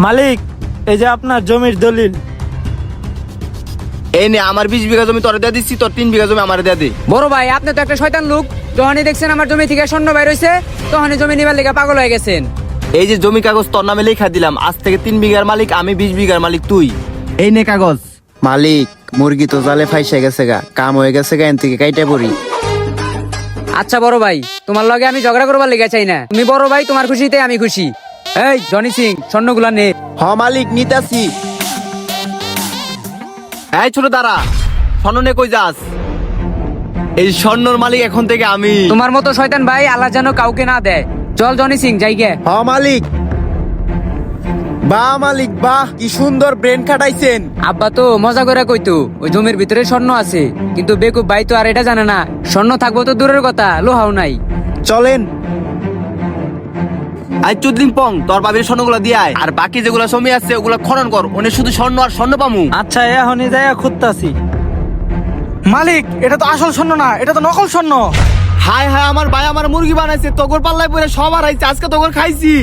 মালিক, এই যে আপনার জমির দলিল। এই নে, আমার 20 বিঘা জমি তোরে দিয়ে দিচ্ছি, তোর 3 বিঘা জমি আমারে দিয়ে দে। বড় ভাই, আপনি তো একটা শয়তান লোক। যখনই দেখছেন আমার জমি থেকে স্বর্ণ বাইর হইছে, তখনই জমি নিবার লেগে পাগল হয়ে গেছেন। এই যে জমি কাগজ তোর নামে লেখা দিলাম, আজ থেকে 3 বিঘার মালিক আমি, 20 বিঘার মালিক তুই। এই নে কাগজ। মালিক, মুরগি তো জালে ফাইসে গেছে গা, কাম হয়ে গেছে গা, এন থেকে কাইটা পড়ি। আচ্ছা বড় ভাই, তোমার লগে আমি ঝগড়া করবার লেগে চাই না। তুমি বড় ভাই, তোমার খুশিতে আমি খুশি। এই জনি সিং, স্বর্ণগুলা নে। হ মালিক, নিতাছি। এই ছোট দাঁড়া, স্বর্ণ নে কই যাস? এই স্বর্ণর মালিক এখন থেকে আমি। তোমার মতো শয়তান ভাই আল্লাহ যেন কাউকে না দেয়। চল জনি সিং, যাই গে। হ মালিক। বাহ মালিক বাহ, কি সুন্দর ব্রেন খাটাইছেন। আব্বা তো মজা করে কইতো ওই জমির ভিতরে স্বর্ণ আছে, কিন্তু বেকুব ভাই তো আর এটা জানে না। স্বর্ণ থাকবো তো দূরের কথা, লোহাও নাই। চলেন। আই চুদলিং পং, তোর বাবির স্বর্ণগুলো দিয়ে আয়, আর বাকি যেগুলো জমি আছে ওগুলো খনন কর, ওনে শুধু স্বর্ণ আর স্বর্ণ পামু। আচ্ছা, এখনই যাই খুঁজতাছি। মালিক, এটা তো আসল স্বর্ণ না, এটা তো নকল স্বর্ণ। হায় হায়, আমার ভাই আমার মুরগি বানাইছে, তোগর পাল্লায় পরে সব হারাইছে, আজকে তোগর খাইছি।